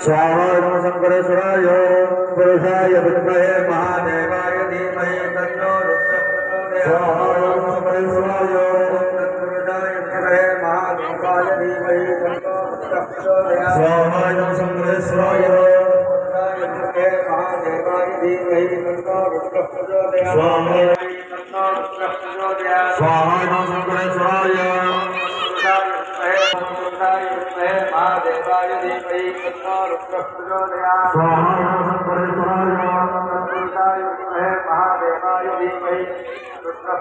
स्वाहा नमः शंकरेश्वराय पुरुषाय विद्महे महादेवाय धीमहि तन्नो रुद्रः प्रचोदयात्। स्वाहा नमः शंकरेश्वराय तत्पुरुषाय विद्महे महादेवाय धीमहि तन्नो रुद्रः प्रचोदयात्। स्वाहा नमः शंकरेश्वराय महादेवाय धीमहि तन्नो रुद्रः प्रचोदयात्। स्वाहा नमः शंकरेश्वराय महादेवाय धीमहि तन्नो रुद्रः प्रचोदयात्। स्वाहा नमः शंकरेश्वराय महादेवाय धीमहि रुद्रः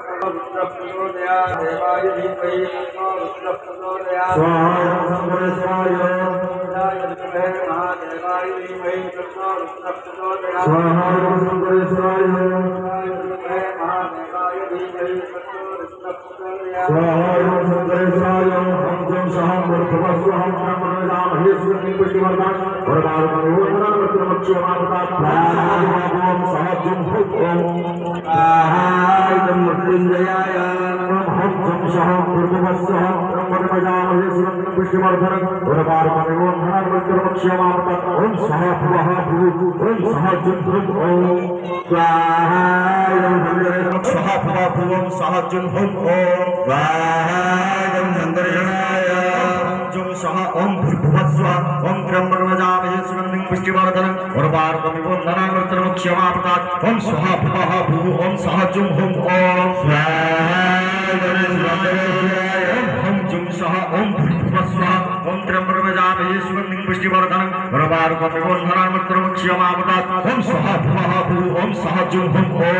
प्रचोदयात्। देवाय धीमहि तन्नो रुद्रः प्रचोदयात्। स्वाहा नमः शंकरेश्वराय महादेवाय धीमहि तन्नो रुद्रः प्रचोदयात्। स्वाहा नमः शंकरेश्वराय महादेवाय धीमहि तन्नो रुद्रः प्रचोदयात्। स्वाहा नमः शंकरेश्वराय हम जम सह मूर्धवस्वहं ब्रह्मणजामहे सुगंधि पुष्टिवर्धन वरदारुणोदनं वक्रमक्षमापता प्राणायाम सहजं भूतं आहायं मृत्युंजयाय हम जम सह मूर्धवस्वहं ब्रह्मणजामहे सुगंधि पुष्टिवर्धन वरदारुणोदनं वक्रमक्षमापता ओम सह भुवः भू ओम सहजं भूतं स्वाहायं सह भुवः भूवं सहजं भूतं स्वाहायं संदर्शनाय जं सह ओम भूर्भुवस्व ओम ब्रह्मणजामहे सुगंधिं पुष्टिवर्धनं वरदारुणमिव ननावर्तनमक्षमापतात् ओम सह भुवः भू ओम सहजं भूतं ओम जं सह ओम भूर्भुवस्व ओम ब्रह्मणजामहे सुगंधिं पुष्टिवर्धनं वरदारुणमिव ननावर्तनमक्षमापतात् ओम सह भुवः भू ओम सहजं भूतं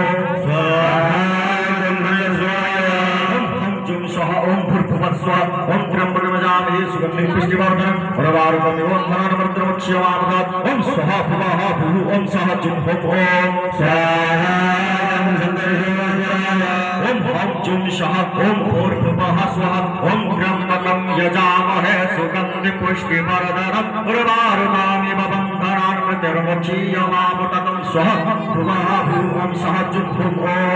जं सह ओम भूर्भुवस्व ओम त्र्यंबकमजामहे सुगंधिं पुष्टिवर्धनं वरदारुणमिव ननावर्तनमक्षमापतात् ओम सह भुवः भू ओम सहजं भूतं ओम जं सह ओम भूर्भुवः स्वः ओम त्र्यंबकं यजामहे सुगंधि पुष्टिवर्धनं वरदारुणमिव बन्धनान्मतिर्मुक्षीयमापतात् स्वः भुवः भू ओम सहजं भूतं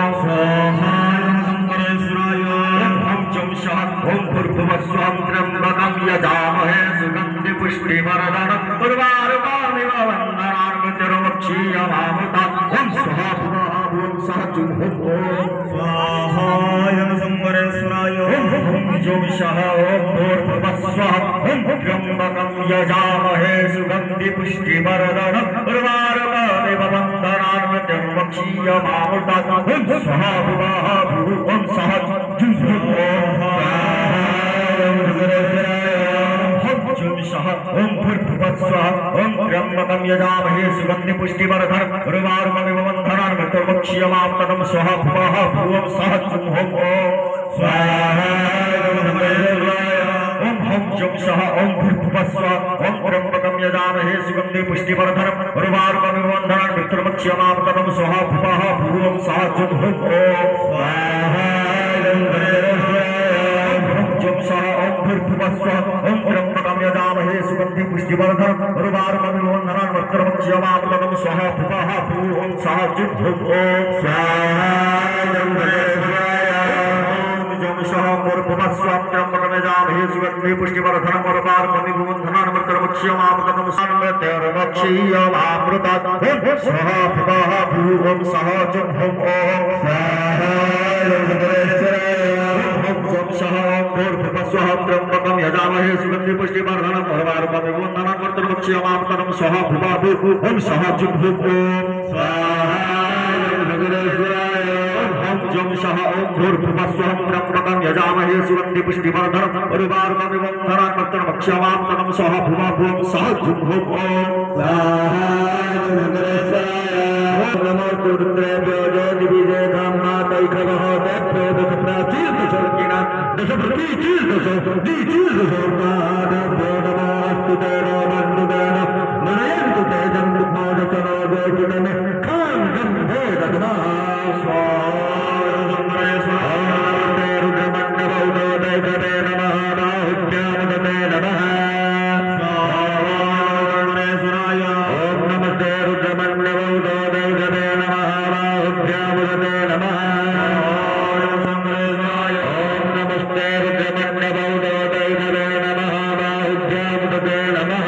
जं सह ओम भूर्भुवस्व ओम त्र्यंबकं यजामहे सुगंधि पुष्टिवर्धनं वरदारुणमिव बन्धनान्मतिर्मुक्षीयमापतात् ओम स्वः भुवः भू ओम सहजं भूतं स्वाहाय शंकरेश्वराय ओम जं सह ओम भूर्भुवस्व ओम त्र्यंबकं यजामहे सुगंधि पुष्टिवर्धनं वरदारुणमिव बन्धनान्मतिर्मुक्षीयमापतात् ओम स्वः भुवः भू ओम सहजं जं सह ओम भूर्भुवस्व ओम त्र्यंबकं यजामहे सुगंधि पुष्टिवर्धनं वरदारुणमिव बन्धनान्मतिर्मुक्षीयमापतात् स्वः भुवः भू ओम सहजं भूतं जं सह ओम भूर्भुवस्व ओम त्र्यंबकं यजामहे सुगंधि पुष्टिवर्धनं वरदारुणमिव बन्धनान्मतिर्मुक्षीयमापतात् स्वः भुवः भू ओम सहजं भूतं जं सह ओम भूर्भुवस्व ओम त्र्यंबकं यजामहे सुगंधि पुष्टिवर्धनं वरदारुणमिव बन्धनान्मतिर्मुक्षीयमापतात् स्वः भुवः भू ओम सहजं भूतं जं सह भूर्भुवस्व त्र्यंबकं यजामहे सुगंधि पुष्टिवर्धनं वरदारुणमिव बन्धनान्मतिर्मुक्षीयमापतात् स्वः भुवः भू ओम सहजं भूतं जं सह ओम भूर्भुवस्व त्र्यंबकं यजामहे सुगंधि पुष्टिवर्धनं वरदारुणमिव बन्धनान्मतिर्मुक्षीयमापतात् स्वः भुवः भू ओम सहजं भूतं जं सह ओम भूर्भुवस्व त्र्यंबकं यजामहे सुगंधि पुष्टिवर्धनं वरदारुणमिव बन्धनान्मतिर्मुक्षीयमापतात् स्वः भुवः भू ओम सहजं भूतं नमो रुद्रेभ्यो ज्योतिविदे धाम्नातैकवः तेभ्यो दश प्राचीर्दशर्किणा दश प्रतीचीर्दशो मानभ्यो नमोऽस्तु ते नमोऽस्तुतेन मनयन्तु ते जन्मोदचनो गोचिनमे खाङ्गं भेदग्नः स्वाहाय रुद्रमण्डलौ दैवते नमः बाहुभ्यामुदते नमः स्वाहाय ओम नमस्ते रुद्रमण्डलौ दैवते नमः बाहुभ्यामुदते नमः ओम नमस्ते रुद्रमण्डलौ दैवते नमः बाहुभ्यामुदते नमः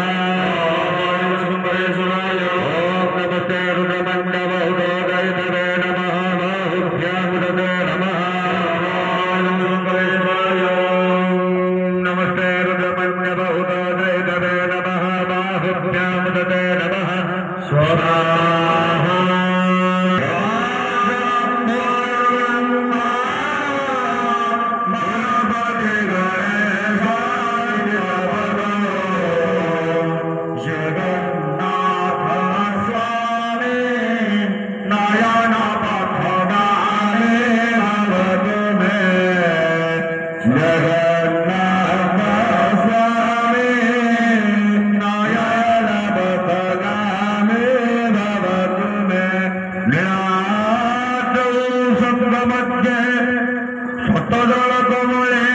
जगन्नाथ स्वामी नयन पथगामी भवतु मे नीलाचल संगमध्ये शतदल कमले